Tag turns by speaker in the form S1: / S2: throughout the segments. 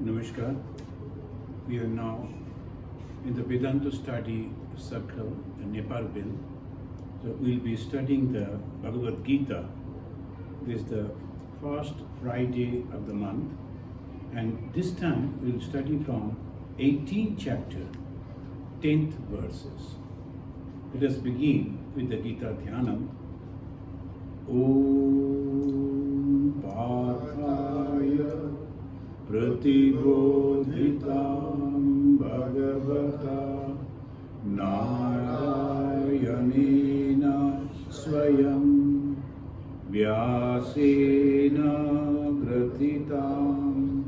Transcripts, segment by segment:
S1: Namaskar. We are now in the Vedanta study circle in Naperville. So we'll be studying the Bhagavad Gita. This is the first Friday of the month. And this time we'll study from 18th chapter, 10th verses. Let us begin with the Gita Dhyanam. Om Parthaya Pratibodhitam Bhagavata Narayanena Swayam Vyasena Gratitam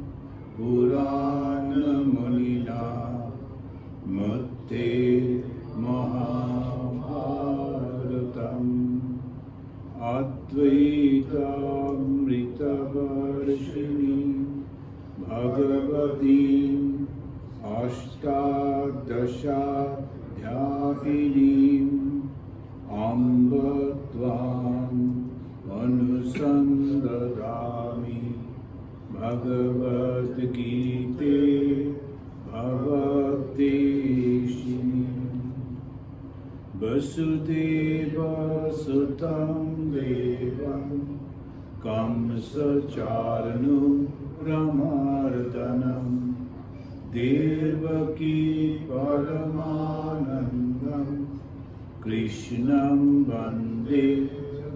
S1: Purana Munina Matte Mahabharatam Advaitamritavarshini Bhagavatim Ashtadashaadhyayinim Ambatvam Anusandadami Bhagavad Gita Bhavateshini Vasudeva Sutam Devam Kamsacharanu Ramardanam Devaki Paramanandam Krishnam Vande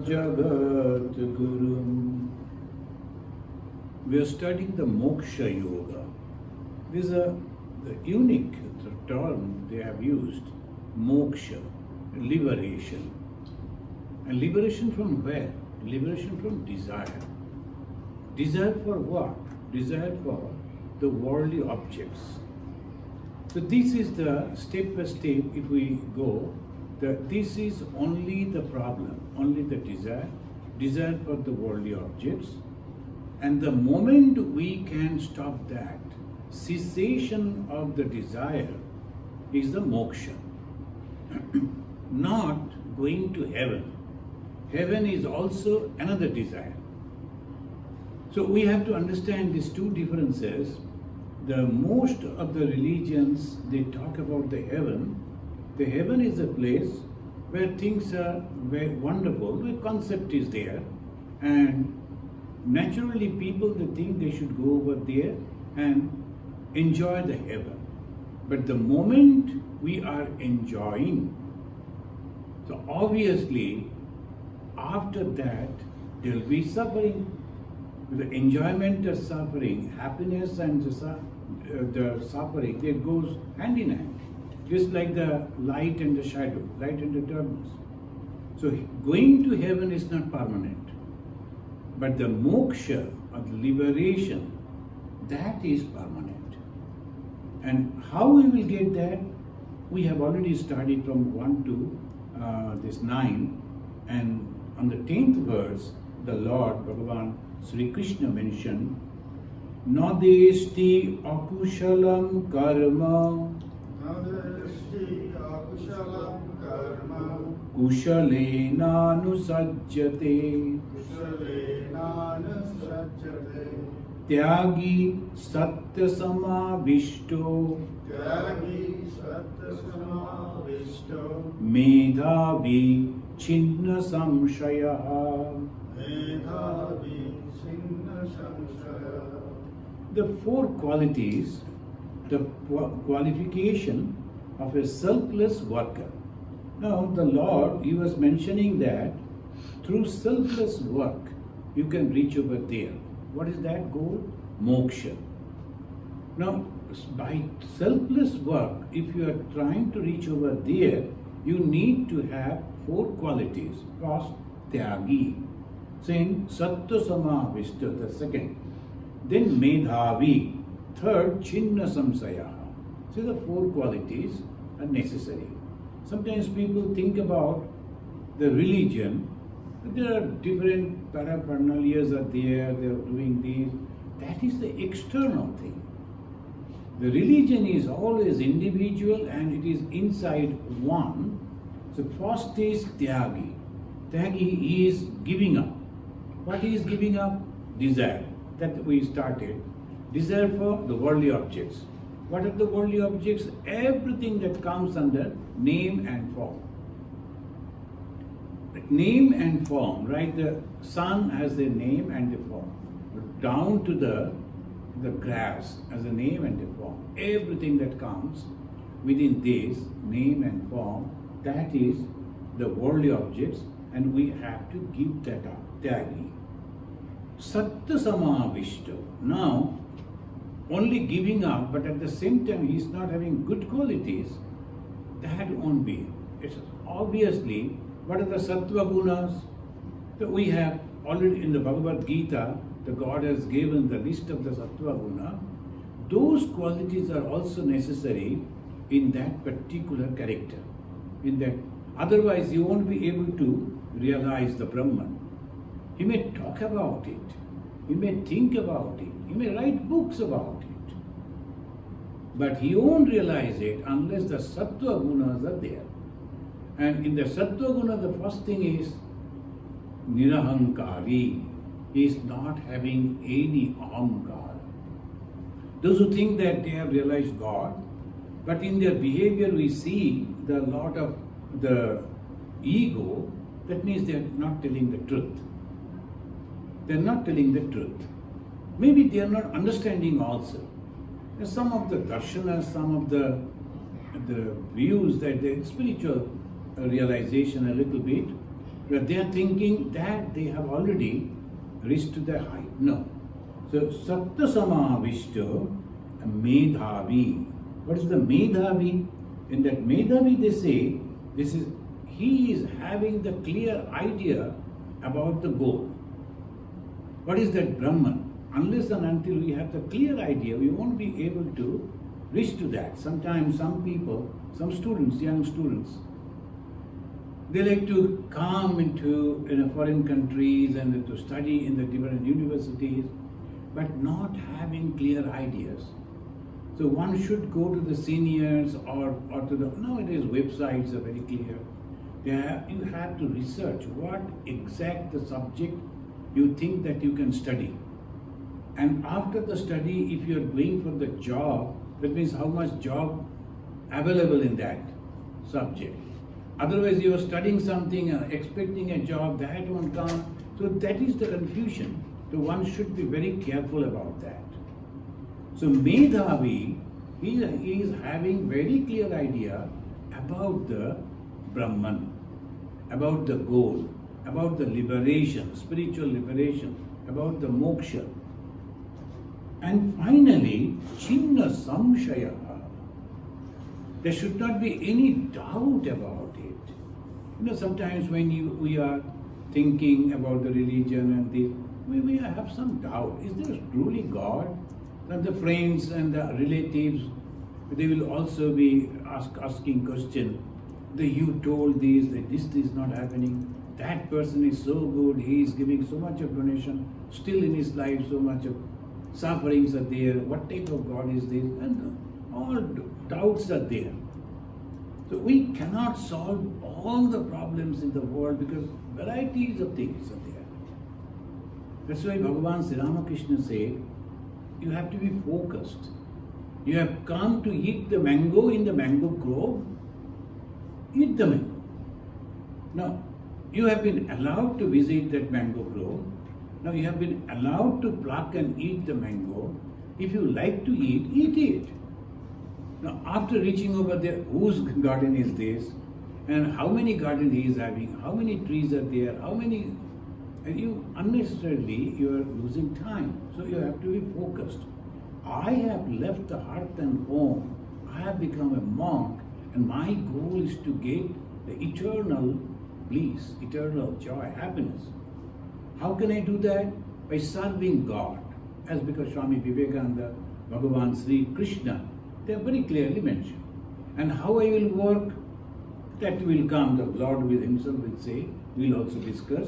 S1: Jagat Gurum. We are studying the Moksha Yoga. This is the unique term they have used, Moksha, liberation. And liberation from where? Liberation from desire. Desire for what? Desire for the worldly objects. So this is the step by step, if we go, this is only the problem, only the desire for the worldly objects. And the moment we can stop that, cessation of the desire is the moksha. Not going to heaven. Heaven is also another desire. So we have to understand these two differences. The most of the religions, they talk about the heaven. The heaven is a place where things are very wonderful, the concept is there, and naturally people, they think they should go over there and enjoy the heaven. But the moment we are enjoying, so obviously after that there will be suffering. The enjoyment and suffering, happiness and the suffering, they goes hand in hand. Just like the light and the shadow, light and the darkness. So going to heaven is not permanent. But the moksha, or the liberation, that is permanent. And how we will get that? We have already studied from 1 to this 9. And on the 10th verse, the Lord, Bhagavan Sri Krishna mentioned, Nadesti akushalam karma Kushalena nusajjate Tyagi satya samavishto Medhavi chinna samshaya. The four qualities, the qualification of a selfless worker. Now the Lord, He was mentioning that through selfless work you can reach over there. What is that goal? Moksha. Now by selfless work, if you are trying to reach over there, you need to have four qualities. First, Tyagi. Saying Satya Samavishta, the second. Then Medhavi. Third, Chinna Samsaya. So the four qualities are necessary. Sometimes people think about the religion, there are different paraphernalias are there, they are doing this. That is the external thing. The religion is always individual and it is inside one. So first is Tyagi. Tyagi is giving up. What is giving up? Desire. That we started. Desire for the worldly objects. What are the worldly objects? Everything that comes under name and form. Name and form, right? The sun has a name and a form. Down to the grass has a name and a form. Everything that comes within this name and form, that is the worldly objects, and we have to give that up. Tyagi. Sattva samavishto. Now, only giving up, but at the same time he is not having good qualities, that won't be. It's obviously, what are the sattva gunas? So we have already in the Bhagavad Gita, the God has given the list of the sattva guna. Those qualities are also necessary in that particular character. In that, otherwise you won't be able to realize the Brahman. He may talk about it, he may think about it, he may write books about it, but he won't realize it unless the sattva gunas are there. And in the sattva guna, the first thing is nirahankari. He is not having any ahamkara. Those who think that they have realized God, but in their behavior we see the lot of the ego, that means they are not telling the truth. They are not telling the truth. Maybe they are not understanding also. Some of the darshanas, some of the views that the spiritual realization a little bit, but they are thinking that they have already reached to the height. No. So sattva samavishto medhavi. What is the medhavi? In that medhavi they say he is having the clear idea about the goal. What is that Brahman? Unless and until we have the clear idea, we won't be able to reach to that. Sometimes some people, some students, young students, they like to come into foreign countries and to study in the different universities, but not having clear ideas. So one should go to the seniors or to the, nowadays websites are very clear. You have to research what exact the subject you think that you can study. And after the study, if you are going for the job, that means how much job available in that subject. Otherwise you are studying something and expecting a job, that won't come. So that is the confusion. So one should be very careful about that. So Medhavi, he is having very clear idea about the Brahman, about the goal, about the liberation, spiritual liberation, about the moksha. And finally, Chinna Samshaya. There should not be any doubt about it. Sometimes when we are thinking about the religion and we have some doubt. Is there truly God? And the friends and the relatives, they will also be asking question. You told this, that this is not happening. That person is so good, he is giving so much of donation. Still in his life, so much of sufferings are there. What type of God is this? And all doubts are there. So we cannot solve all the problems in the world because varieties of things are there. That's why Bhagavan Sri Ramakrishna said, you have to be focused. You have come to eat the mango in the mango grove, eat the mango. Now, you have been allowed to visit that mango grove. Now you have been allowed to pluck and eat the mango. If you like to eat it. Now after reaching over there, whose garden is this? And how many gardens he is having? How many trees are there? How many? And you unnecessarily you are losing time. So you have to be focused. I have left the hearth and home. I have become a monk, and my goal is to get the eternal bliss, eternal joy, happiness. How can I do that? By serving God. As because Swami Vivekananda, Bhagavan Sri Krishna, they are very clearly mentioned. And how I will work, that will come, the Lord will himself will say, we will also discuss.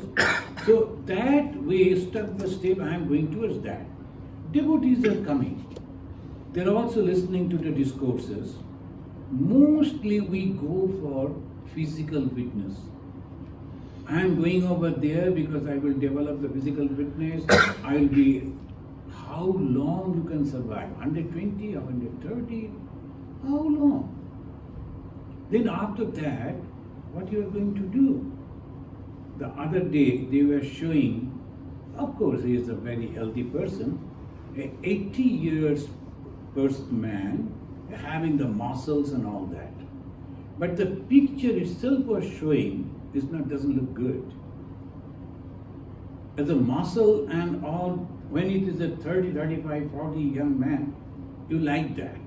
S1: So that way, step by step, I am going towards that. Devotees are coming. They are also listening to the discourses. Mostly we go for physical fitness. I am going over there because I will develop the physical fitness. I will be how long you can survive, 120 or 130, how long? Then after that, what you are going to do? The other day they were showing, of course he is a very healthy person, a 80 years man having the muscles and all that. But the picture itself was showing doesn't look good. As a muscle and all, when it is a 30, 35, 40 young man, you like that.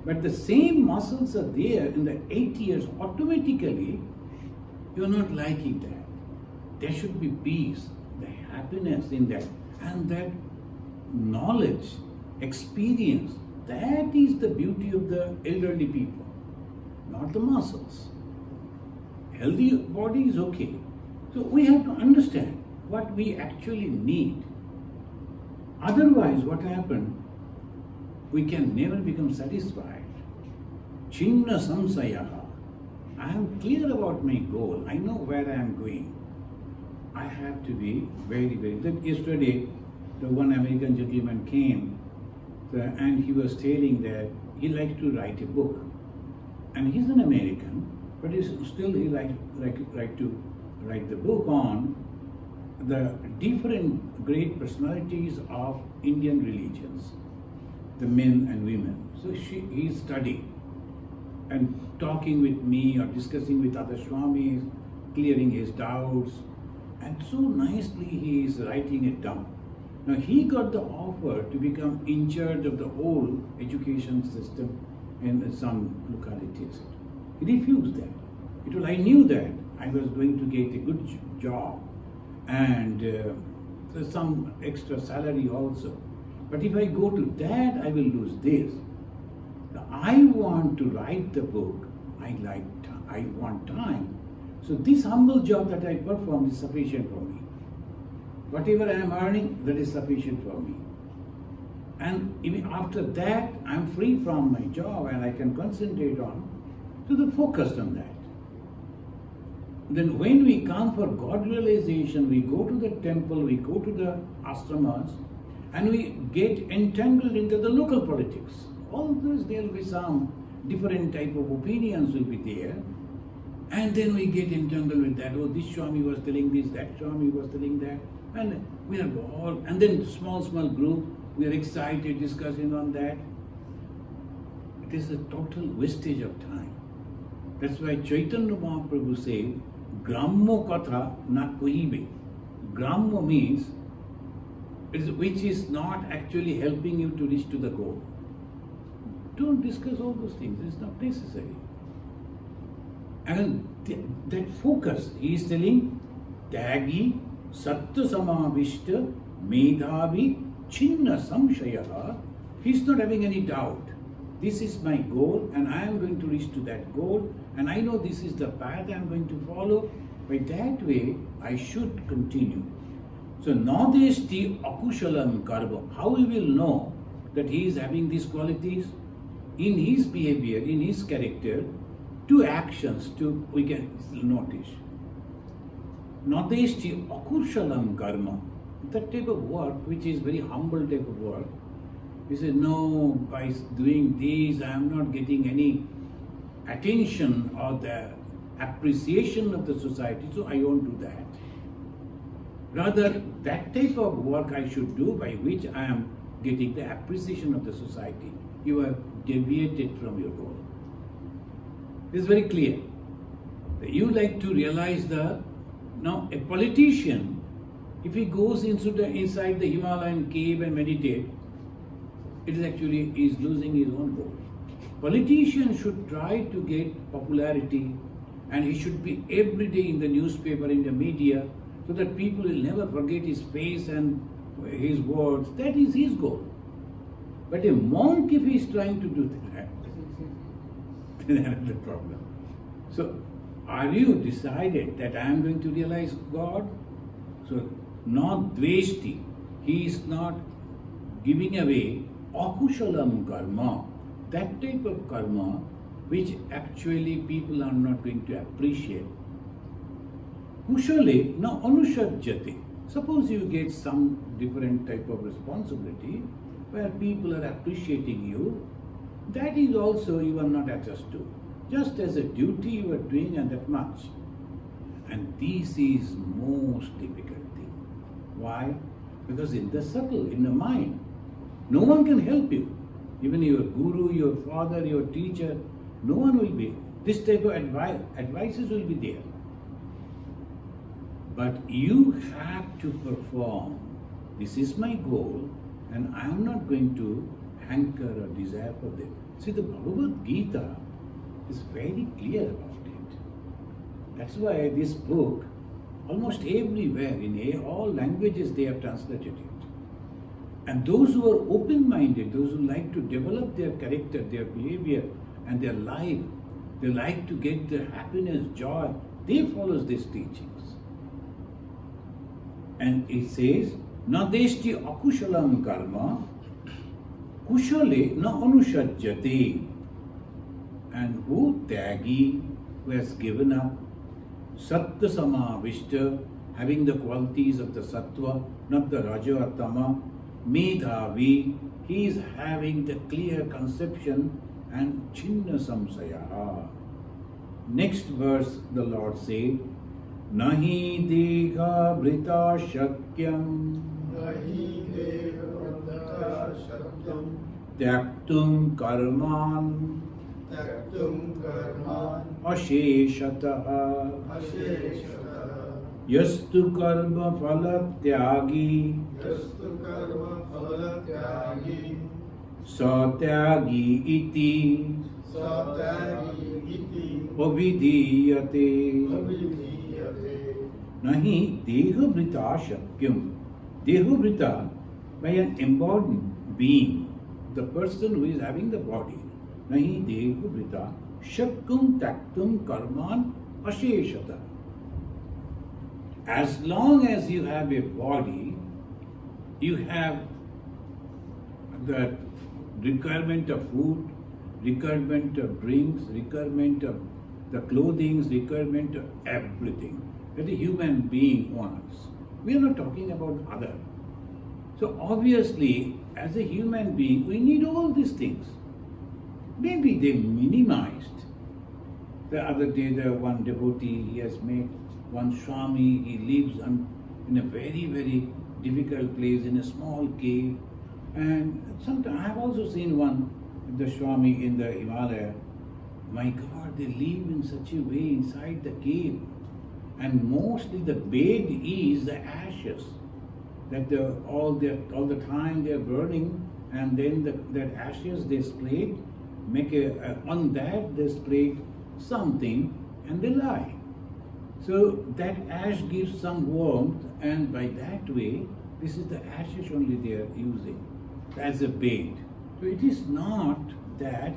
S1: But the same muscles are there in the 80 years, automatically you're not liking that. There should be peace, the happiness in that, and that knowledge, experience. That is the beauty of the elderly people, not the muscles. Healthy body is okay. So we have to understand what we actually need. Otherwise, what happened? We can never become satisfied. Chinna samsayaha. I am clear about my goal. I know where I am going. I have to be very, very. Yesterday, the one American gentleman came and he was telling that he likes to write a book. And he's an American, but he likes to write the book on the different great personalities of Indian religions, the men and women. So he is studying and talking with me or discussing with other Swamis, clearing his doubts, and so nicely he is writing it down. Now he got the offer to become in charge of the whole education system in some localities. He refused that. I knew that I was going to get a good job and some extra salary also. But if I go to that, I will lose this. Now, I want to write the book. I want time. So this humble job that I perform is sufficient for me. Whatever I am earning, that is sufficient for me. And even after that, I am free from my job and I can concentrate on to the focus on that. Then when we come for God realization, we go to the temple, we go to the ashramas, and we get entangled into the local politics. Always there will be some different type of opinions will be there. And then we get entangled with that. Oh, this Swami was telling this, that Swami was telling that. And we are all, and then small group, we are excited discussing on that. It is a total wastage of time. That's why Chaitanya Mahaprabhu said, Grammo katha na koibe. Grammo means which is not actually helping you to reach to the goal. Don't discuss all those things, it's not necessary. And that focus, he is telling, Tyagi, Satya Samavishta, Medhavi, Chinna Samshayaha. He is not having any doubt. This is my goal and I am going to reach to that goal and I know this is the path I am going to follow. By that way, I should continue. So, Nadeshti Akushalam Karma. How we will know that he is having these qualities? In his behavior, in his character, two actions we can notice. Nadeshti Akushalam Karma. That type of work, which is very humble type of work, he says, no, by doing this, I am not getting any attention or the appreciation of the society, so I won't do that. Rather, that type of work I should do by which I am getting the appreciation of the society. You have deviated from your goal. This is very clear. You like to realize now a politician, if he goes inside the Himalayan cave and meditate, it is actually is losing his own goal. Politicians should try to get popularity and he should be every day in the newspaper, in the media, so that people will never forget his face and his words. That is his goal. But a monk, if he is trying to do that, then that is the problem. So, are you decided that I am going to realize God? So, not dveshti. He is not giving away akushalam karma, that type of karma which actually people are not going to appreciate. Kushale na anusajjate. Suppose you get some different type of responsibility where people are appreciating you, that is also you are not attached to. Just as a duty you are doing and that much. And this is most difficult thing. Why? Because in the subtle, in the mind, no one can help you. Even your guru, your father, your teacher, no one will be. This type of advices will be there. But you have to perform. This is my goal, and I am not going to hanker or desire for them. See, the Bhagavad Gita is very clear about it. That's why this book, almost everywhere, in all languages, they have translated it. And those who are open-minded, those who like to develop their character, their behavior, and their life, they like to get the happiness, joy, they follow these teachings. And it says, na deshti akushalam karma, kushale na anushajyate. And who tyagi, who has given up, sattva samavishta, having the qualities of the sattva, not the raja or tama, medhavi, he is having the clear conception, and chinna samsaya. Next verse the Lord said, nahi dekha vrita shakyam,
S2: nahi dekha vrita shakyam,
S1: tyaktum karman,
S2: tyaktum karman,
S1: asheshataha,
S2: asheshataha,
S1: yastu karma phala tyagi,
S2: yastu karma phala tyagi,
S1: satyagi iti,
S2: satyagi iti,
S1: avidiyate.
S2: avidiyate.
S1: Nahi dehavrita shakyam. Dehavrita, by an embodied being, the person who is having the body. Nahi dehavrita shakyam taktum karman asheshata. As long as you have a body, you have the requirement of food, requirement of drinks, requirement of the clothing, requirement of everything that a human being wants. We are not talking about other. So obviously, as a human being, we need all these things. Maybe they minimized. The other day, the one devotee he has met, one Swami, he lives in a very, very difficult place, in a small cave. And sometimes I have also seen one, the Swami in the Himalaya. My God, they live in such a way inside the cave. And mostly the bed is the ashes. That all the time they are burning, and then that ashes they sprayed, on that they sprayed something and they lie. So that ash gives some warmth, and by that way, this is the ashes only they are using as a bait. So it is not that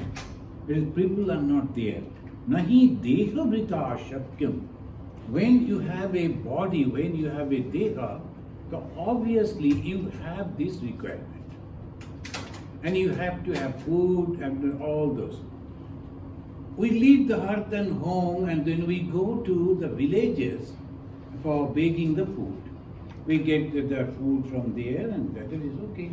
S1: people are not there. Nahi deha vrita shakyam. When you have a body, when you have a deha, so obviously you have this requirement. And you have to have food and all those. We leave the hearth and home, and then we go to the villages for baking the food. We get the food from there, and that is okay.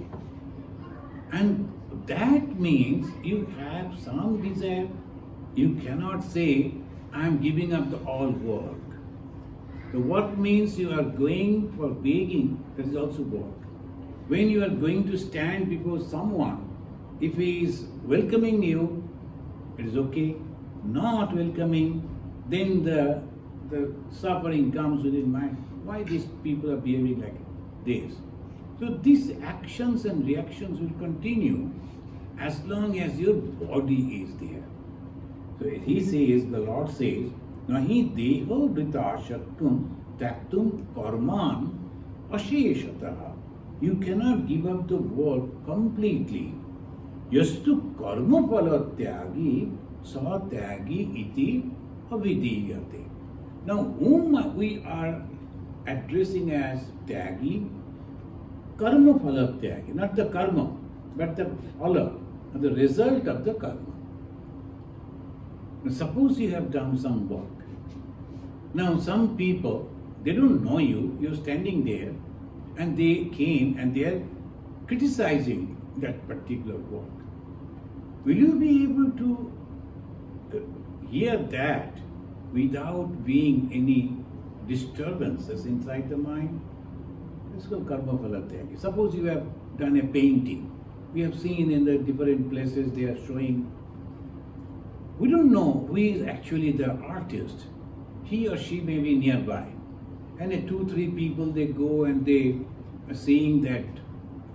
S1: And that means you have some desire. You cannot say, I am giving up the all work. The work means you are going for begging, that is also work. When you are going to stand before someone, if he is welcoming you, it is okay. Not welcoming, then the suffering comes within mind. Why these people are behaving like this? So these actions and reactions will continue as long as your body is there. So he says, the Lord says, nahi deho vrita shaktum taktum karman asheshataha. You cannot give up the work completely. Yastu karma phala tyagi sa tyagi iti avidiyate. Now whom we are addressing as tyagi, karma phala tyagi, not the karma, but the phala, the result of the karma. Now, suppose you have done some work. Now some people, they don't know you, you're standing there, and they came and they are criticizing that particular work. Will you be able to hear that without being any disturbances inside the mind? It's called karma phala tyagi. Suppose you have done a painting. We have seen in the different places they are showing. We don't know who is actually the artist. He or she may be nearby. And 2-3 people, they go and they are seeing that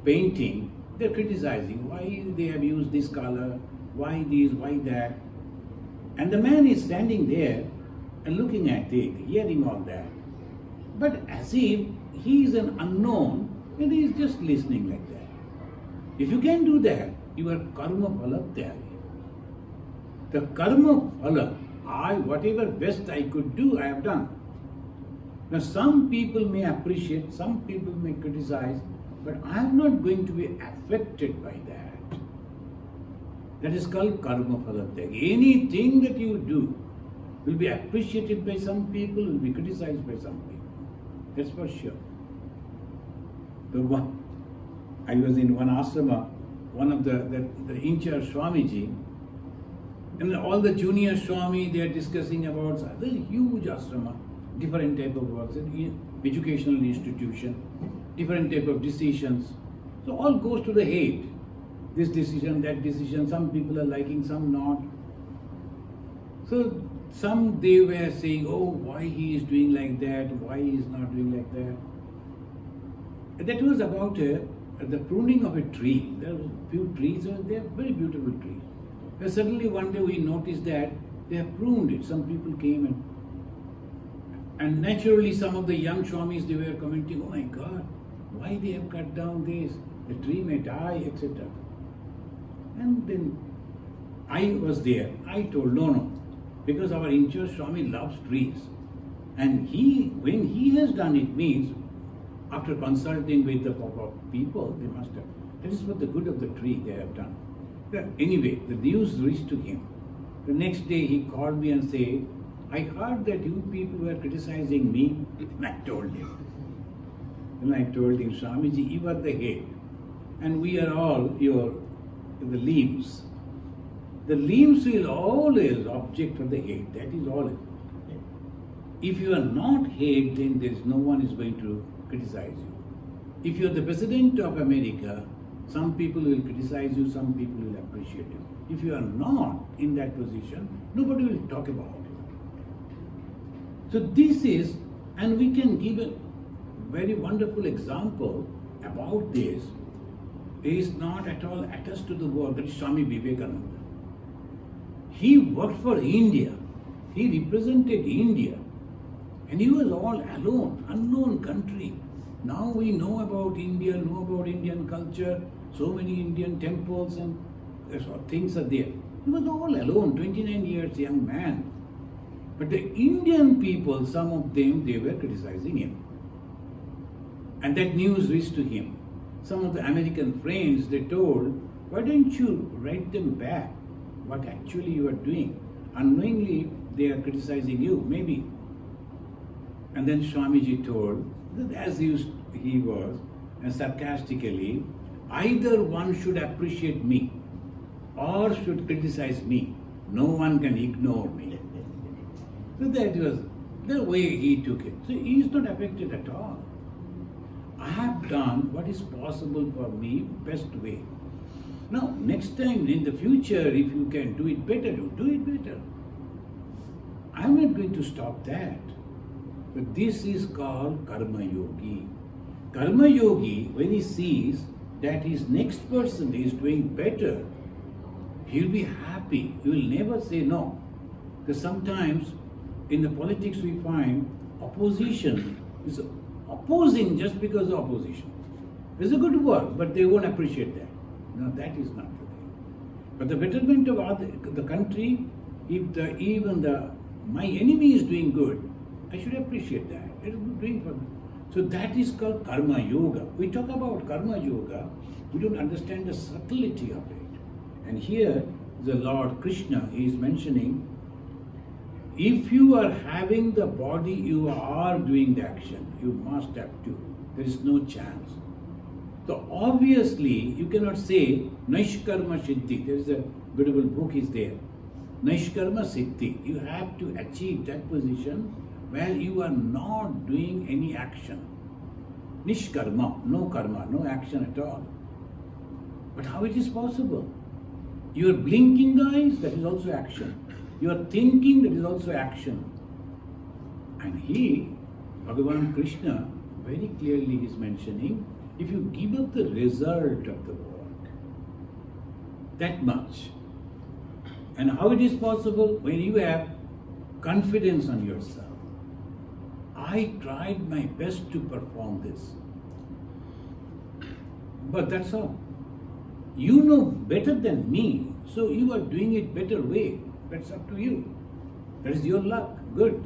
S1: painting. They're criticizing why they have used this color, why this, why that. And the man is standing there and looking at it, hearing all that. But as if he is an unknown and he is just listening like that. If you can do that, you are karma phala tyagi. The karma phala, whatever best I could do, I have done. Now some people may appreciate, some people may criticize, but I am not going to be affected by that. That is called karma phala tyagi. Anything that you do will be appreciated by some people, will be criticized by some people. That's for sure. I was in one ashrama, one of the in-charge Swamiji, and all the junior Swami, they are discussing about the huge ashrama, different type of works, educational institution, different type of decisions. So all goes to the head. This decision, that decision, some people are liking, some not. So some they were saying, oh, why he is doing like that, why he is not doing like that. That was about the pruning of a tree. There were a few trees, they are very beautiful trees. And suddenly one day we noticed that they have pruned it. Some people came and naturally some of the young Swamis, they were commenting, oh my God, why they have cut down this? The tree may die, etc. And then I was there. I told, no, because our in-charge Swami loves trees. And when he has done it means, after consulting with the proper people, they must have. That is for the good of the tree they have done. Anyway, the news reached to him. The next day he called me and said, I heard that you people were criticizing me. And I told him. And I told him, Swamiji, you are the head. And we are all the limbs. The limbs will always object for the head. That is all. If you are not head, then there is no one is going to criticize you. If you are the President of America, some people will criticize you, some people will appreciate you. If you are not in that position, nobody will talk about it. So this is, and we can give a very wonderful example about this. He is not at all attached to the world. That is Swami Vivekananda. He worked for India. He represented India. And he was all alone, unknown country. Now we know about India, know about Indian culture, so many Indian temples and things are there. He was all alone, 29 years young man. But the Indian people, some of them, they were criticizing him. And that news reached to him. Some of the American friends, they told, why don't you write them back what actually you are doing? Unknowingly, they are criticizing you, maybe. And then Swamiji told, that as he was, and sarcastically, either one should appreciate me or should criticize me. No one can ignore me. So that was the way he took it. So he is not affected at all. I have done what is possible for me, best way. Now, next time in the future, if you can do it better, you do it better. I am not going to stop that. But this is called Karma Yogi. Karma Yogi, when he sees that his next person is doing better, he will be happy. He will never say no. Because sometimes in the politics we find opposition is opposing just because of opposition. It's a good work, but they won't appreciate that. No, that is not the way. But the betterment of the country, if my enemy is doing good, I should appreciate that. It is doing for them. So that is called Karma Yoga. We talk about Karma Yoga, we don't understand the subtlety of it. And here the Lord Krishna is mentioning, if you are having the body, you are doing the action. You must have to. There is no chance. So obviously you cannot say Naishkarma Siddhi. There is a beautiful book is there. Naishkarma Siddhi. You have to achieve that position where you are not doing any action. Nishkarma, no karma, no action at all. But how it is possible? You are blinking the eyes, that is also action. You are thinking, that is also action. And Bhagavan Krishna, very clearly is mentioning, if you give up the result of the work, that much. And how it is possible? When you have confidence on yourself. I tried my best to perform this. But that's all. You know better than me, so you are doing it better way. That's up to you. That is your luck. Good.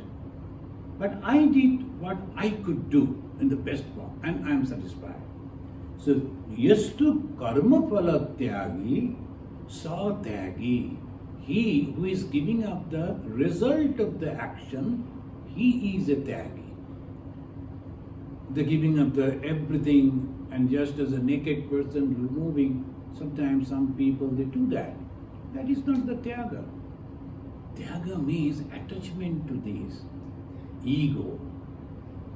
S1: But I did what I could do in the best form, and I am satisfied. So, yastu karma phala tyagi sa tyagi. He who is giving up the result of the action, he is a tyagi. The giving up the everything, and just as a naked person removing, sometimes some people they do that. That is not the tyaga. Tyaga means attachment to this ego.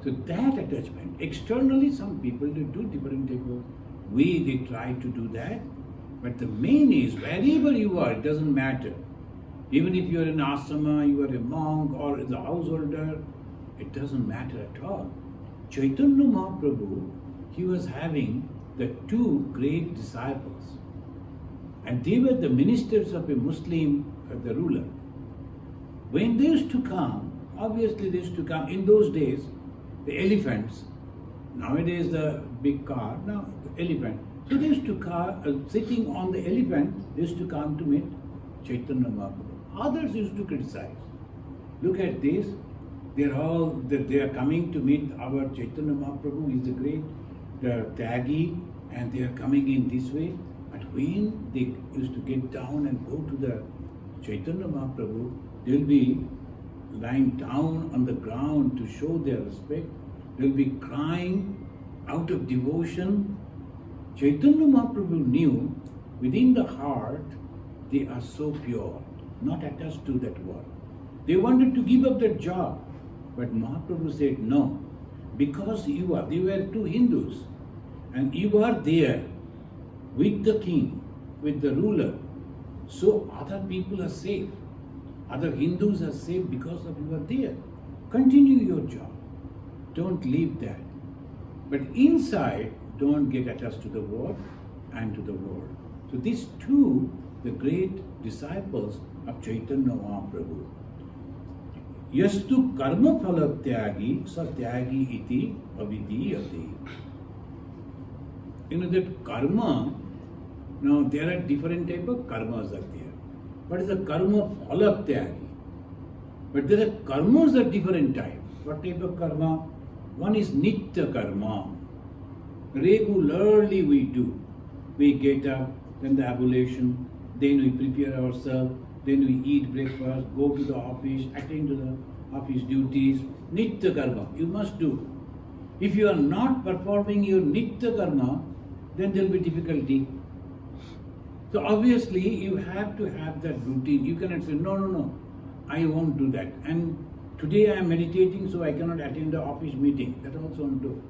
S1: So that attachment, externally some people they do different type of way they try to do that. But the main is wherever you are, it doesn't matter. Even if you are in ashrama, you are a monk or the householder, it doesn't matter at all. Chaitanya Mahaprabhu, he was having the two great disciples. And they were the ministers of a Muslim, the ruler. When they used to come, obviously they used to come, in those days, the elephants, nowadays the big car, now the elephant. So they used to sitting on the elephant, they used to come to meet Chaitanya Mahaprabhu. Others used to criticize. Look at this, they are coming to meet our Chaitanya Mahaprabhu, he is the great Tyagi, and they are coming in this way. But when they used to get down and go to the Chaitanya Mahaprabhu, they will be lying down on the ground to show their respect. They will be crying out of devotion. Chaitanya Mahaprabhu knew within the heart they are so pure, not attached to that world. They wanted to give up that job, but Mahaprabhu said no, because they were two Hindus, and you are there with the king, with the ruler, so other people are safe. Other Hindus are safe because of you are there. Continue your job. Don't leave that. But inside, don't get attached to the world and to the world. So these two, the great disciples of Chaitanya Mahaprabhu. Yastu karma phala tyagi sa tyagi iti avidiyate. You know that karma, now there are different type of karmas are there. What is the karma phala tyagi? But there are karmas of different type. What type of karma? One is nitya karma. Regularly we do. We get up, then the ablution, then we prepare ourselves, then we eat breakfast, go to the office, attend to the office duties. Nitya karma, you must do. If you are not performing your nitya karma, then there will be difficulty. So obviously you have to have that routine. You cannot say, no, I won't do that. And today I am meditating, so I cannot attend the office meeting. That also won't do.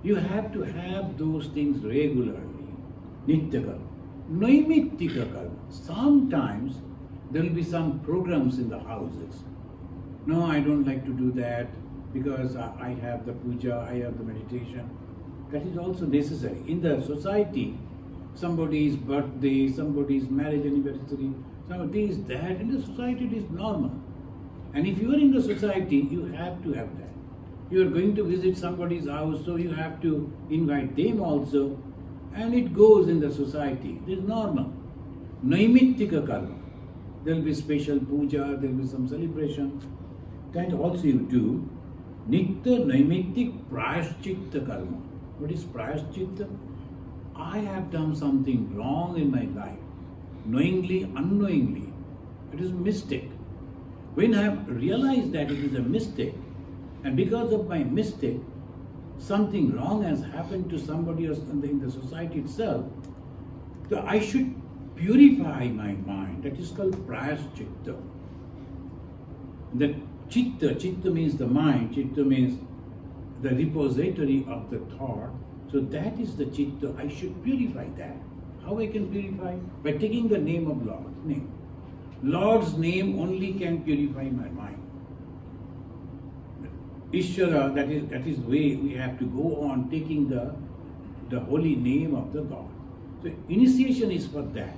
S1: You have to have those things regularly. Nitya karma. Naimittika karma. Sometimes there will be some programs in the houses. No, I don't like to do that because I have the puja, I have the meditation. That is also necessary. In the society, somebody's birthday, somebody's marriage anniversary, somebody is that. In the society it is normal. And if you are in the society, you have to have that. You are going to visit somebody's house, so you have to invite them also. And it goes in the society. It is normal. Naimittika karma. There will be special puja, there will be some celebration. That also you do. Nitya naimittik prayaschitta karma. What is prayaschitta? I have done something wrong in my life. Knowingly, unknowingly. It is a mistake. When I have realized that it is a mistake, and because of my mistake, something wrong has happened to somebody else in the society itself, so I should purify my mind. That is called prayaschitta. The chitta means the mind, chitta means the repository of the thought. So that is the chitta. I should purify that. How I can purify? By taking the name of Lord's name. Lord's name only can purify my mind. Ishvara, that is the way we have to go on taking the holy name of the God. So initiation is for that.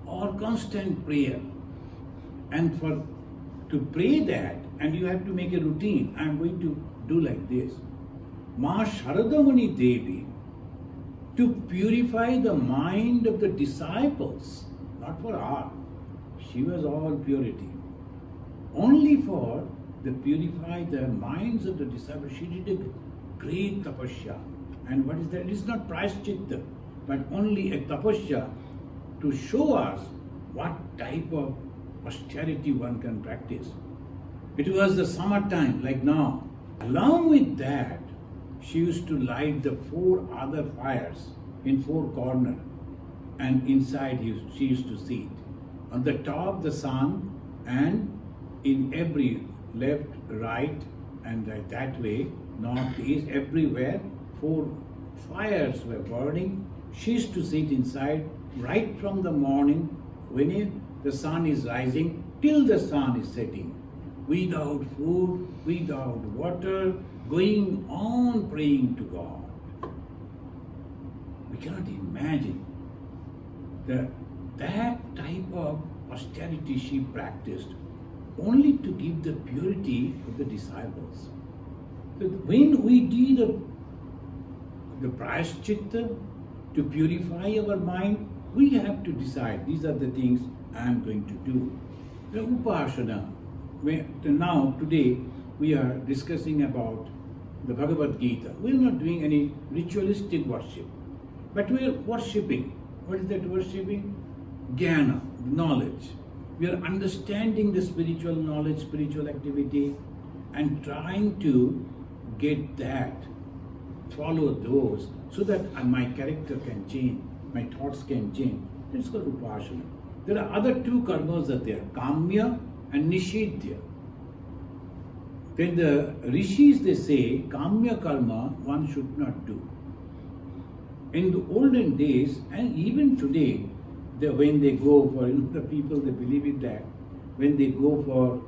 S1: Or constant prayer. And to pray that, and you have to make a routine. I am going to do like this. Ma Sharadamani Devi, to purify the mind of the disciples, not for her. She was all purity. Only for the purify the minds of the disciples, she did a great tapasya. And what is that? It is not prayaschitta, but only a tapasya to show us what type of austerity one can practice. It was the summertime, like now. Along with that, she used to light the 4 other fires in 4 corners, and inside she used to sit. On the top the sun, and in every left, right, and that way, north, east, everywhere, 4 fires were burning. She used to sit inside right from the morning when the sun is rising till the sun is setting, without food, without water, going on praying to God. We cannot imagine that type of austerity she practiced only to give the purity of the disciples. So when we do the prayaschitta to purify our mind, we have to decide these are the things I am going to do. The upasana. Now today we are discussing about the Bhagavad Gita. We are not doing any ritualistic worship, but we are worshipping. What is that worshipping? Jnana, knowledge. We are understanding the spiritual knowledge, spiritual activity, and trying to get that, follow those, so that my character can change, my thoughts can change. That's called upasana. There are other 2 karmas that there, kamya and nishidya. Then the rishis, they say, kamya karma one should not do. In the olden days, and even today, when they go for, the people, they believe in that, when they go for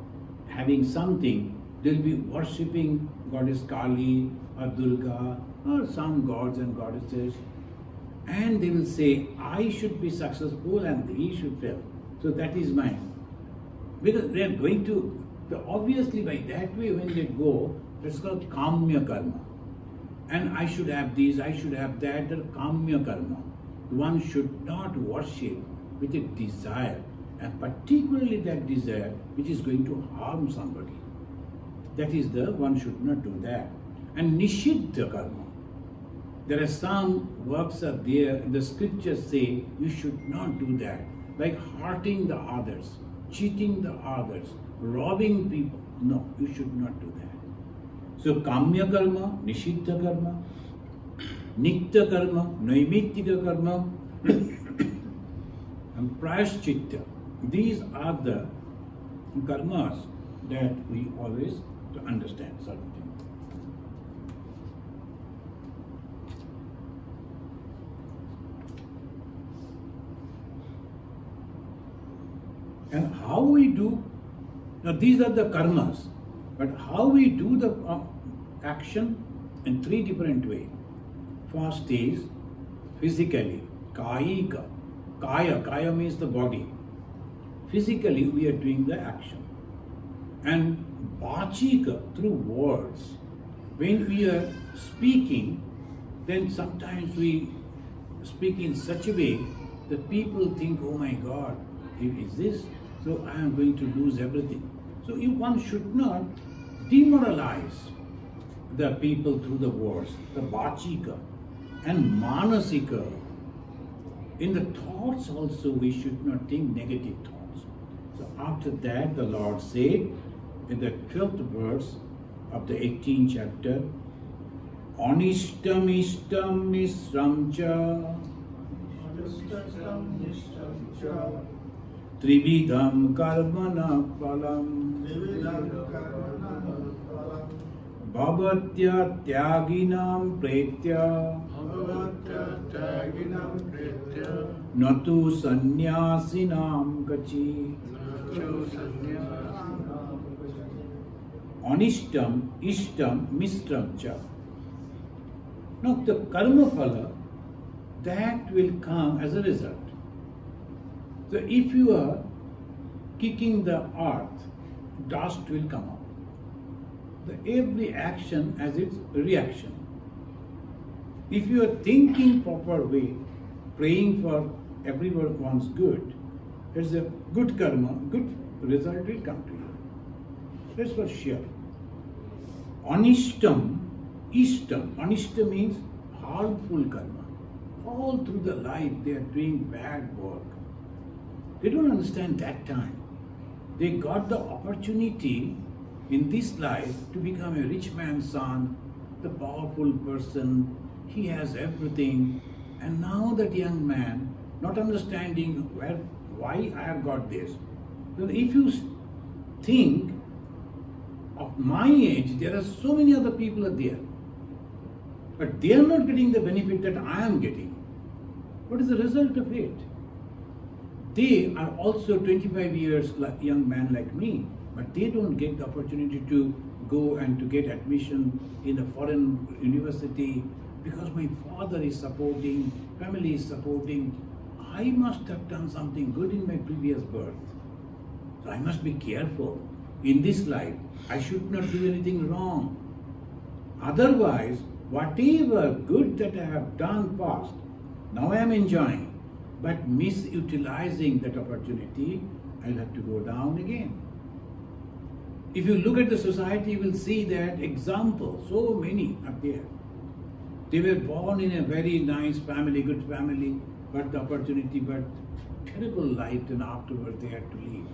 S1: having something, they'll be worshipping goddess Kali or Durga or some gods and goddesses, and they will say, I should be successful and he should fail. So that is mine. Because they are going to, obviously by that way when they go, that's called kamya karma. And I should have this, I should have that, that's kamya karma. One should not worship with a desire, and particularly that desire which is going to harm somebody. That is one should not do that. And nishiddha karma. There are some works are there, the scriptures say you should not do that, like hurting the others, cheating the others, robbing people. No, you should not do that. So kamya karma, nishiddha karma, nitya karma, naimittika karma, and prayaschitta. These are the karmas that we always to understand certain things. And how we do, now these are the karmas, but how we do the action in 3 different ways. First is physically, kayika. Kaya means the body. Physically we are doing the action. And vachika, through words. When we are speaking, then sometimes we speak in such a way that people think, oh my God, is this? So I am going to lose everything. So one should not demoralize the people through the words, the vachika and manasika. In the thoughts also we should not think negative thoughts. So after that the Lord said in the 12th verse of the 18th chapter, Anishtam ishtam misram cha
S2: Nishtam nishtam cha
S1: Trividham karmana phalam
S2: Vivekananda Vedanta Society.
S1: Bhavatya tyaginam pretya
S2: Bhagavad Taginam Kritya
S1: Natu sannyasinam kachi.
S2: Nacho Sanyasam.
S1: Anishtam, ishtam, mistram cha. Now the karma phala, that will come as a result. So if you are kicking the earth, dust will come out. Every action has its reaction. If you are thinking proper way, praying for everyone's good, there's a good karma, good result will come to you. That's for sure. Anishtam, ishtam. Anishtam means harmful karma. All through the life they are doing bad work. They don't understand that time. They got the opportunity in this life to become a rich man's son, the powerful person. He has everything. And now that young man, not understanding why I have got this. Then if you think of my age, there are so many other people are there. But they are not getting the benefit that I am getting. What is the result of it? They are also 25 years young man like me, but they don't get the opportunity to go and to get admission in a foreign university because my father is supporting, family is supporting. I must have done something good in my previous birth. So I must be careful. In this life, I should not do anything wrong. Otherwise, whatever good that I have done past, now I am enjoying. But misutilizing that opportunity, I'll have to go down again. If you look at the society, you will see that examples, so many are there. They were born in a very nice family, good family, got the opportunity, but terrible life, and afterwards they had to leave.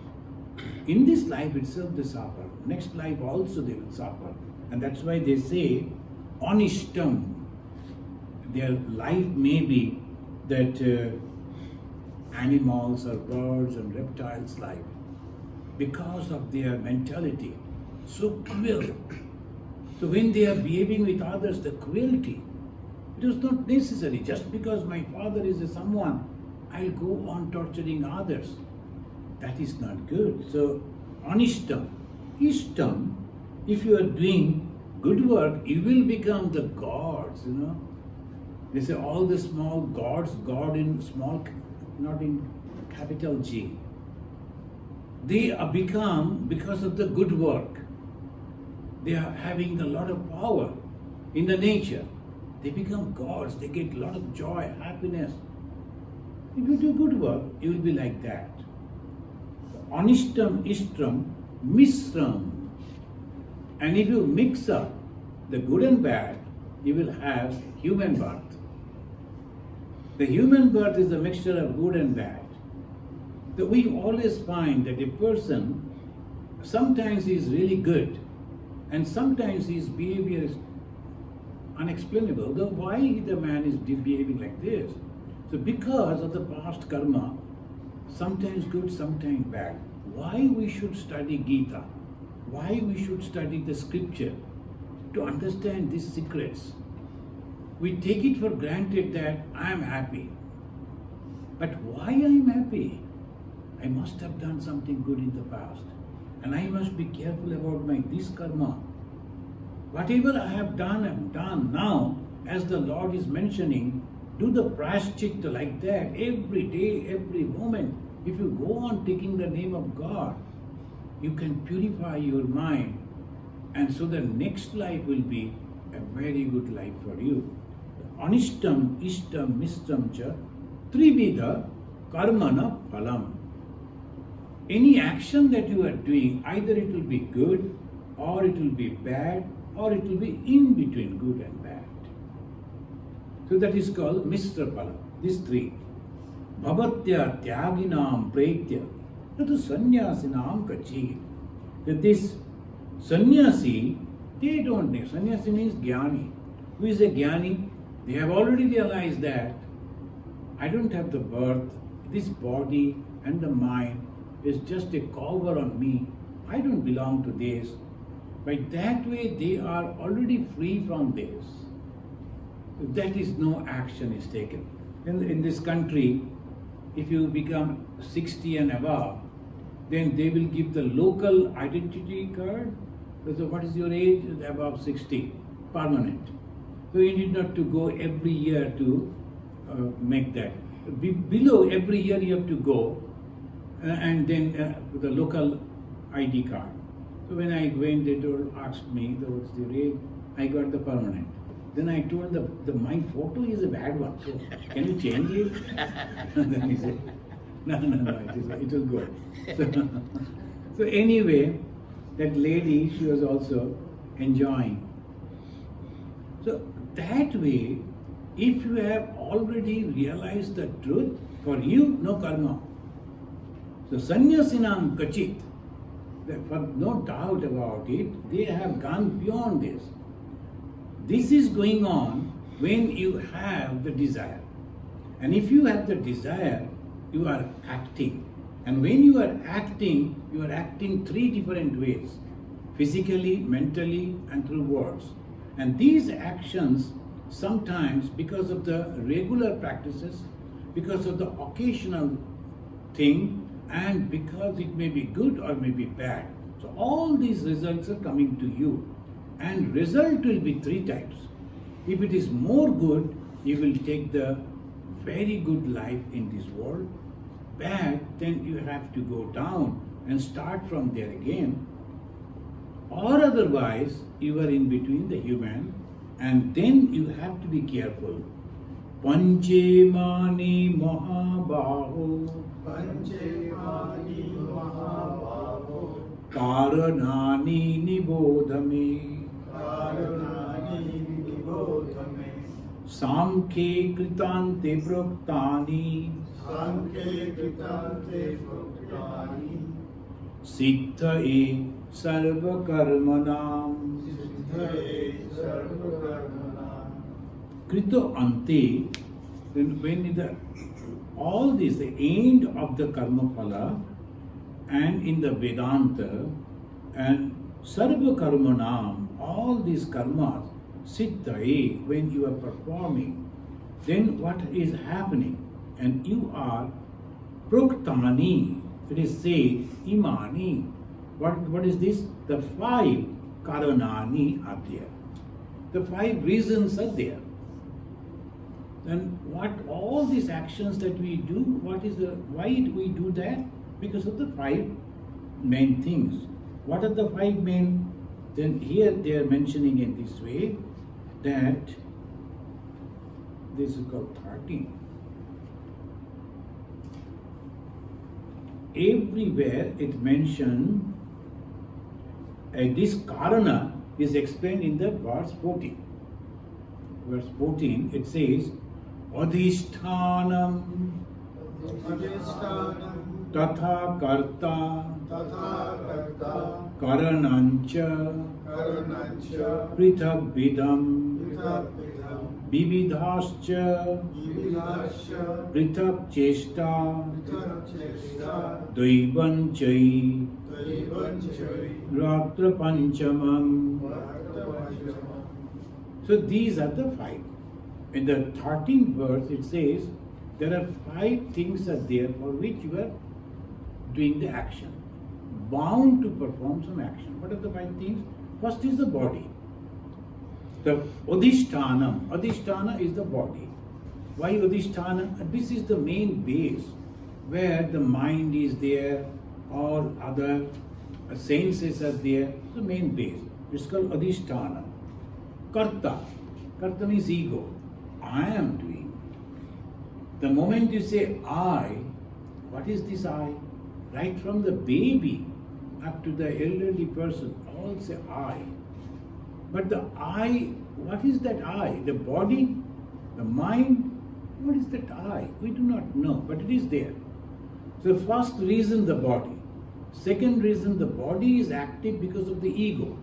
S1: In this life itself they suffer. Next life also they will suffer. And that's why they say, anishtam. Their life may be that animals or birds and reptiles' life, because of their mentality, so cruel. So when they are behaving with others, the cruelty, it is not necessary. Just because my father is a someone, I'll go on torturing others. That is not good. So, anishtam. Ishtam, if you are doing good work, you will become the gods, They say all the small gods, God in small, not in capital G. They are become because of the good work. They are having a lot of power in the nature. They become gods. They get a lot of joy, happiness. If you do good work, you will be like that. Anishtam, ishtam, misram. And if you mix up the good and bad, you will have human birth. The human birth is a mixture of good and bad. So we always find that a person, sometimes he is really good, and sometimes his behavior is unexplainable. Though why the man is behaving like this? So because of the past karma, sometimes good, sometimes bad. Why we should study Gita? Why we should study the scripture? To understand these secrets. We take it for granted that I am happy. But why I am happy? I must have done something good in the past. And I must be careful about my this karma. Whatever I have done now, as the Lord is mentioning, do the prashchitta like that every day, every moment. If you go on taking the name of God, you can purify your mind, and so the next life will be a very good life for you. Anishtam, ishtam, mistam cha, trividha karmana phalam. Any action that you are doing, either it will be good, or it will be bad, or it will be in between good and bad. So that is called Mr. Phala. These three. Bhavatya tyaginam pretya natu sannyasinam kachi. That this sannyasi, they don't know. Sannyasi means jnani. Who is a jnani? They have already realized that I don't have the birth, this body and the mind is just a cover on me. I don't belong to this. By that way, they are already free from this. That is, no action is taken. In this country, if you become 60 and above, then they will give the local identity card. So what is your age? Above 60, permanent. So you need not to go every year to make that. Below, every year you have to go and then the local ID card. So when I went, they asked me, what's your age? I got the permanent. Then I told my photo is a bad one, so can you change it? And then he said, no, it will go. So anyway, that lady, she was also enjoying. So that way, if you have already realized the truth, for you, no karma. So sannyasinam kachit, for no doubt about it, they have gone beyond this. This is going on when you have the desire. And if you have the desire, you are acting. And when you are acting three different ways. Physically, mentally, and through words. And these actions, sometimes because of the regular practices, because of the occasional thing, and because it may be good or may be bad. So all these results are coming to you. And result will be three types. If it is more good, you will take the very good life in this world. Bad, then you have to go down and start from there again. Or otherwise, you are in between the human, and then you have to be careful. Panche mani mahabaho,
S2: Panchemani Mahabaho,
S1: karanani nibodhame,
S2: Karunani Nibodhame,
S1: samkhe kritante praktani,
S2: Sanke Kitante Fruktani,
S1: siddha e sarva karmanam.
S2: Siddhaye Sarvakarmana.
S1: Krito ante, when all this, the end of the karma phala, and in the Vedanta, and sarva karmanam, all these karmas, siddhaye, when you are performing, then what is happening? And you are praktani, it is said, imani. What is this? The 5 karanani are there. The 5 reasons are there. And what all these actions that we do, why do we do that? Because of the 5 main things. What are the 5 main? Then here they are mentioning in this way that this is called 13. Everywhere it mentioned this karana is explained in the verse 14. Verse 14 it says, Adhishtanam
S2: Adhishtanam
S1: tatha karta
S2: Tatha Karta
S1: karanancha
S2: Karunancha
S1: prithak vidam
S2: Vidam
S1: vividhascha
S2: Vividasya
S1: prithak chesta
S2: Vidam Chesta
S1: daivanchai
S2: Daivanchai
S1: ratra panchamam.
S2: Bhaktavajama.
S1: So these are the 5. In the 13th verse it says there are 5 things are there for which you are doing the action, bound to perform some action. What are the 5 things? First is the body. The adhishtanam. Adhisthana is the body. Why adhisthana? This is the main base where the mind is there, or other senses are there. The main base. It's called adhisthana. Karta. Karta means ego. I am doing. The moment you say I, what is this I? Right from the baby up to the elderly person, all say I. But the I, what is that I? The body, the mind, what is that I? We do not know, but it is there. So first reason, the body. Second reason, the body is active because of the ego.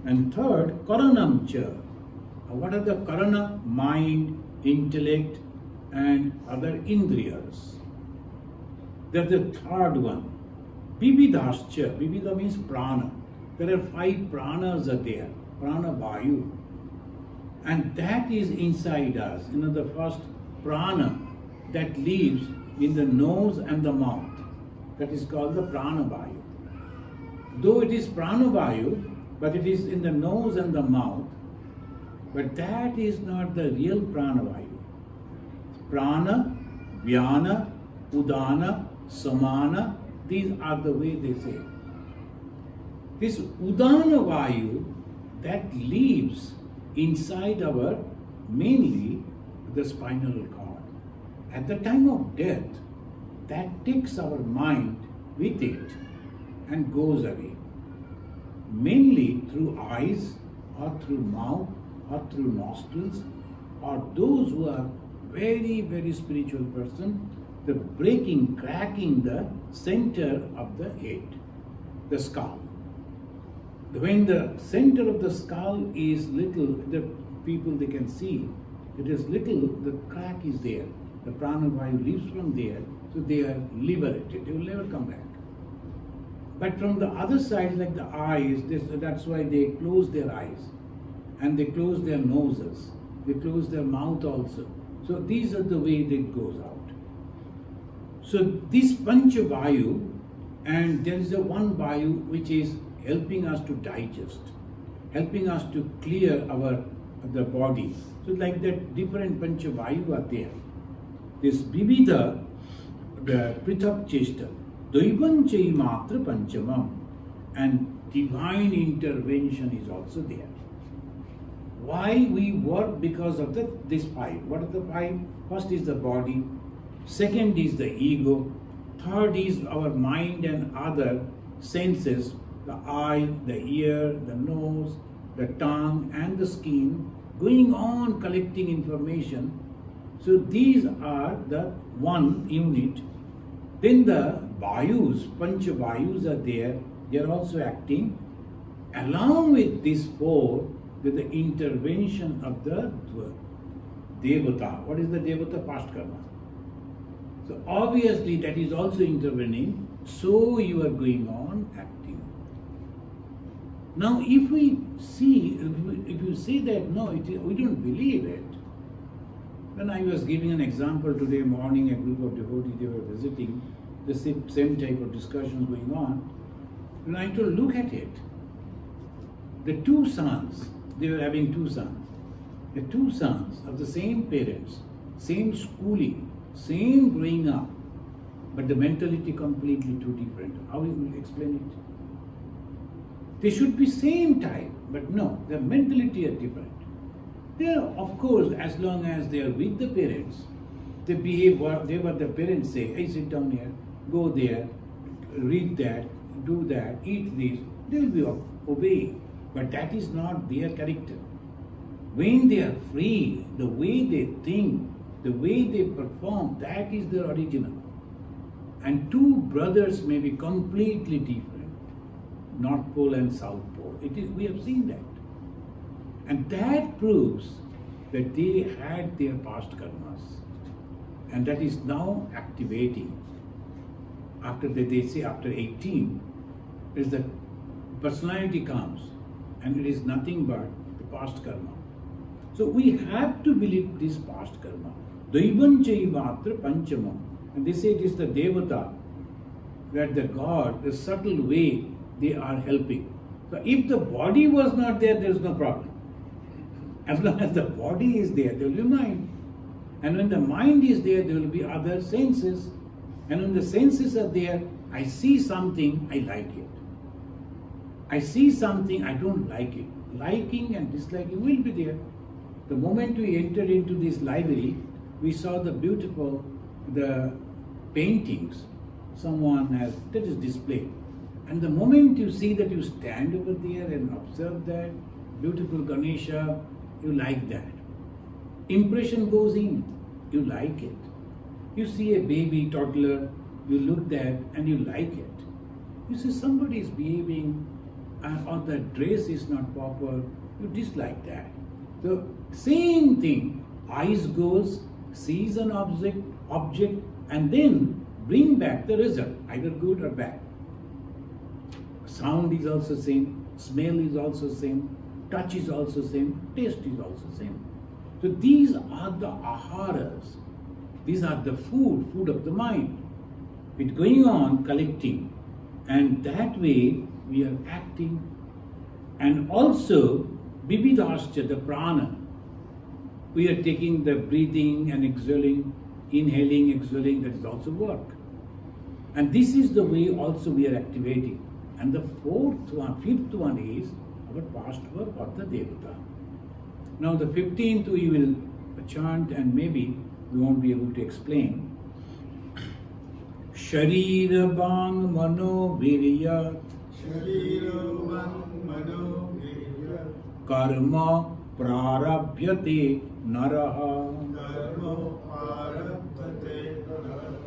S1: And third, karanam cha. What are the karana? Mind, intellect, and other indriyas. There's the third one. Vividascha. Vivida means prana. There are 5 pranas are there. Prana vayu. And that is inside us. The first prana that lives in the nose and the mouth. That is called the prana vayu. Though it is prana vayu, but it is in the nose and the mouth. But that is not the real prana vayu. Prana, vyana, udana, samana, these are the way they say. This udana vayu that lives inside our, mainly the spinal cord. At the time of death, that takes our mind with it and goes away. Mainly through eyes or through mouth or through nostrils, or those who are very, very spiritual person, the breaking, cracking the center of the head, the skull. When the center of the skull is little, the people they can see, it is little, the crack is there. The prana vayu leaves from there, so they are liberated. They will never come back. But from the other side, like the eyes, that's why they close their eyes. And they close their noses. They close their mouth also. So these are the way that goes out. So this pancha vayu, and there is a one vayu which is helping us to digest, helping us to clear the body. So like that, different pancha vayu are there. This vivida, the prithak chesta, daivanchai matra panchamam, and divine intervention is also there. Why we work? Because of this 5. What are the 5? First is the body, second is the ego, third is our mind and other senses, the eye, the ear, the nose, the tongue and the skin, going on collecting information. So these are the one unit. Then the vayus, pancha vayus are there. They are also acting along with these 4 with the intervention of the devata. What is the devata? Past karma. So obviously that is also intervening. So you are going on acting. Now if we see, if you say that no, we don't believe it. When I was giving an example today morning, a group of devotees, they were visiting, the same type of discussion going on. And I told, look at it. The 2 sons, they were having 2 sons. The 2 sons of the same parents, same schooling, same growing up, but the mentality completely too different. How you will explain it? They should be same type, but no, their mentality are different. They are, of course, as long as they are with the parents, they behave what the parents say. Hey, sit down here, go there, read that, do that, eat this. They will be obeying. But that is not their character. When they are free, the way they think, the way they perform, that is their original. And 2 brothers may be completely different, North Pole and South Pole. We have seen that. And that proves that they had their past karmas. And that is now activating. After they say after 18, is the personality comes. And it is nothing but the past karma. So we have to believe this past karma. Daivanchai matra panchamam. And they say it is the devata, that the God, the subtle way they are helping. So if the body was not there is no problem. As long as the body is there will be mind. And when the mind is there will be other senses. And when the senses are there, I see something, I like it. I see something, I don't like it. Liking and disliking will be there. The moment we entered into this library, we saw the beautiful, the paintings someone has, that is displayed. And the moment you see that, you stand over there and observe that beautiful Ganesha, you like that. Impression goes in, you like it. You see a baby, toddler, you look at and you like it. You see somebody is behaving or the dress is not proper, you dislike that. The same thing, eyes goes, sees an object, and then bring back the result, either good or bad. Sound is also same, smell is also same, touch is also same, taste is also same. So these are the aharas. These are the food of the mind. It's going on collecting, and that way we are acting. And also, vividhascha, the prana. We are taking the breathing and exhaling, inhaling, exhaling, that is also work. And this is the way also we are activating. And the fifth one is our past work or the devata. Now the 15th we will chant, and maybe we won't be able to explain. Sharira bang mano virya
S2: Shariram mano virya
S1: karma prarabhyate naraha
S2: karma parabhate naraha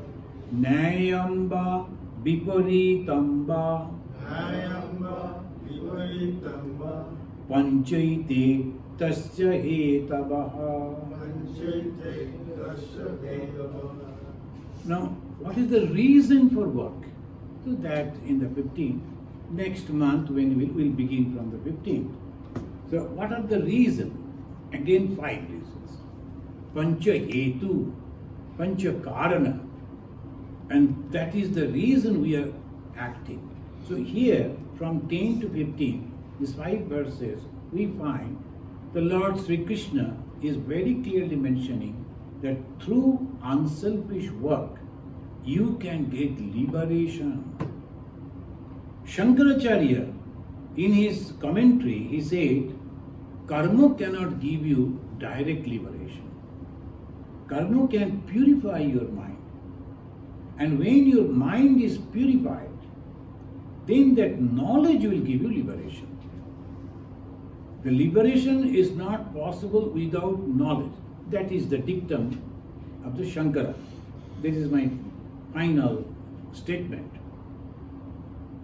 S1: nayamba viparitamba
S2: Nayamba vivaritamba
S1: panchaite tasya hetavaha.
S2: Panchayate dasya vedava.
S1: Now, what is the reason for work? So that in the 15th, next month when we'll begin from the 15th. So what are the reasons? Again 5 reasons. Pancha hetu, pancha karana. And that is the reason we are acting. So here, from 10 to 15, these 5 verses, we find the Lord Sri Krishna is very clearly mentioning that through unselfish work, you can get liberation. Shankaracharya, in his commentary, he said, karma cannot give you direct liberation. Karma can purify your mind. And when your mind is purified, then that knowledge will give you liberation. The liberation is not possible without knowledge. That is the dictum of the Shankara. This is my final statement.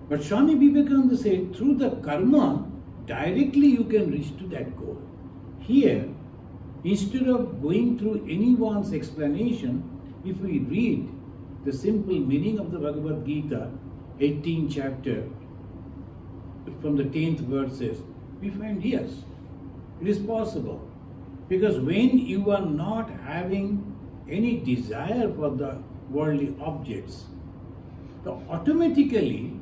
S1: But Swami Vivekananda said, through the karma, directly you can reach to that goal. Here, instead of going through anyone's explanation, if we read the simple meaning of the Bhagavad Gita, 18th chapter, from the 10th verses, we find yes, it is possible. Because when you are not having any desire for the worldly objects, so automatically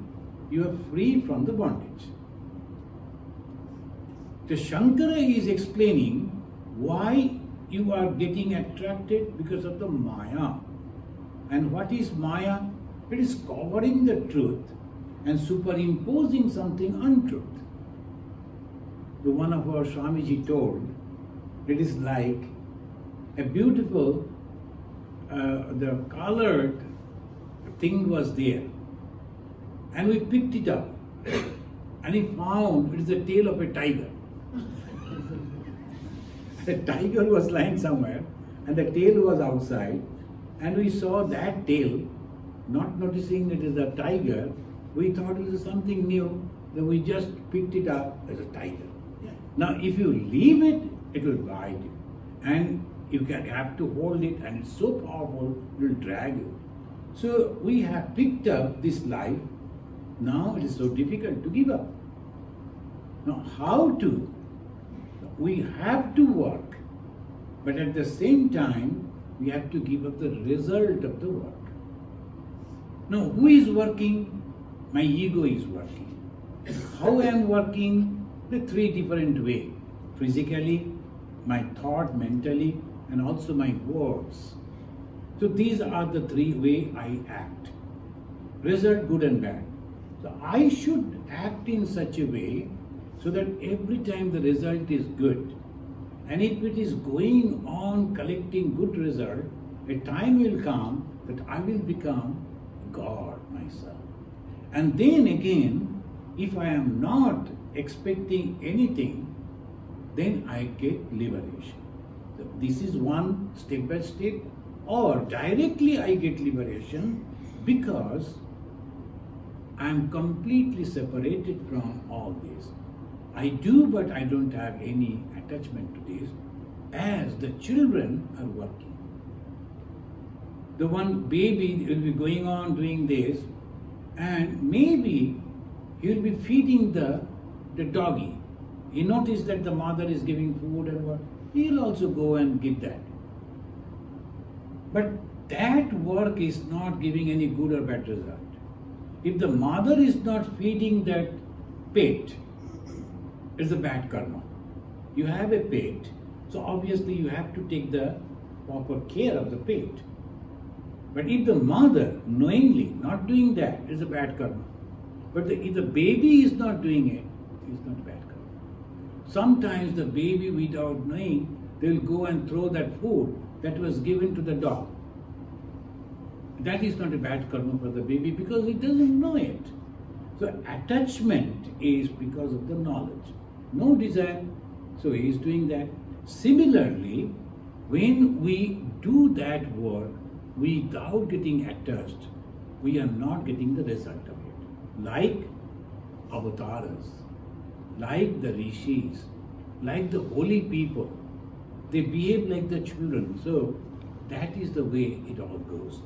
S1: you are free from the bondage. The Shankara is explaining why you are getting attracted because of the Maya. And what is Maya? It is covering the truth and superimposing something untruth. The one of our Swamiji told, it is like a beautiful, the colored thing was there. And we picked it up. And we found it is the tail of a tiger. The tiger was lying somewhere and the tail was outside. And we saw that tail, not noticing it is a tiger. We thought it was something new. Then we just picked it up as a tiger. Now if you leave it, it will bite you. And you have to hold it, and it's so powerful, it will drag you. So we have picked up this life. Now it is so difficult to give up. Now how to? We have to work, but at the same time, we have to give up the result of the work. Now who is working? My ego is working. How I am working? The 3 different ways. Physically, my thought, mentally, and also my words. So these are the 3 ways I act. Result, good and bad. So I should act in such a way so that every time the result is good. And if it is going on collecting good result, a time will come that I will become God myself. And then again, if I am not expecting anything, then I get liberation. So this is one step by step, or directly I get liberation because I am completely separated from all this. I do, but I don't have any attachment to this, as the children are working. The one baby will be going on doing this, and maybe he will be feeding the doggy. He noticed that the mother is giving food and what, he will also go and give that. But that work is not giving any good or bad result. If the mother is not feeding that pet, it's a bad karma. You have a pet, so obviously you have to take the proper care of the pet. But if the mother knowingly not doing that, it's a bad karma. But if the baby is not doing it, it's not bad karma. Sometimes the baby, without knowing, they will go and throw that food that was given to the dog. That is not a bad karma for the baby because it doesn't know it. So attachment is because of the knowledge. No desire, so he is doing that. Similarly, when we do that work without getting attached, we are not getting the result of it. Like avatars, like the rishis, like the holy people, they behave like the children. So that is the way it all goes.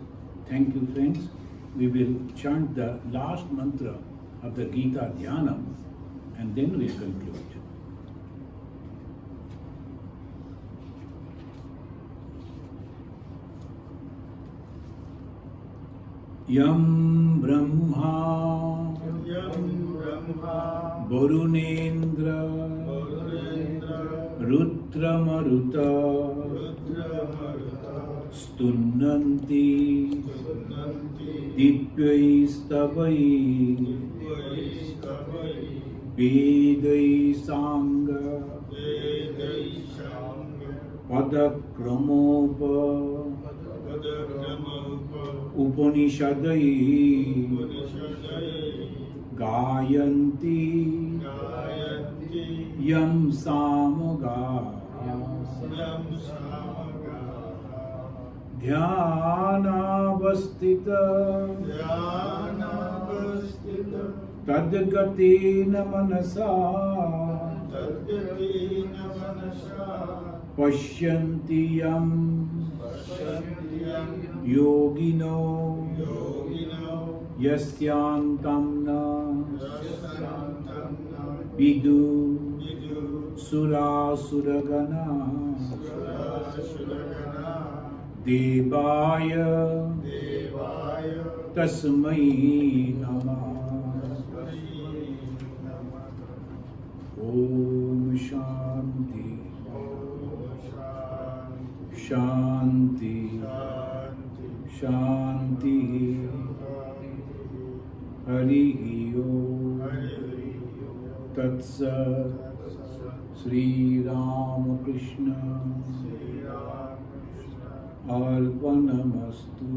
S1: Thank you, friends. We will chant the last mantra of the Gita Dhyanam and then we will conclude. Yam Brahma Varunendra Rudramaruta Stunnanti Divyai Stavai Vedai Sangha Padakramopa Upanishadai Gayanti Yam Samaga Dhyanavastita Tadgatina Manasa Pashyanti Yam Yogino Yasyantamna Vidu Surasuragana Devaya Tasmai Namah. Om Shanti Shanti Shanti Hari Om Tat Sat Sri Ramakrishna Arpanamastu.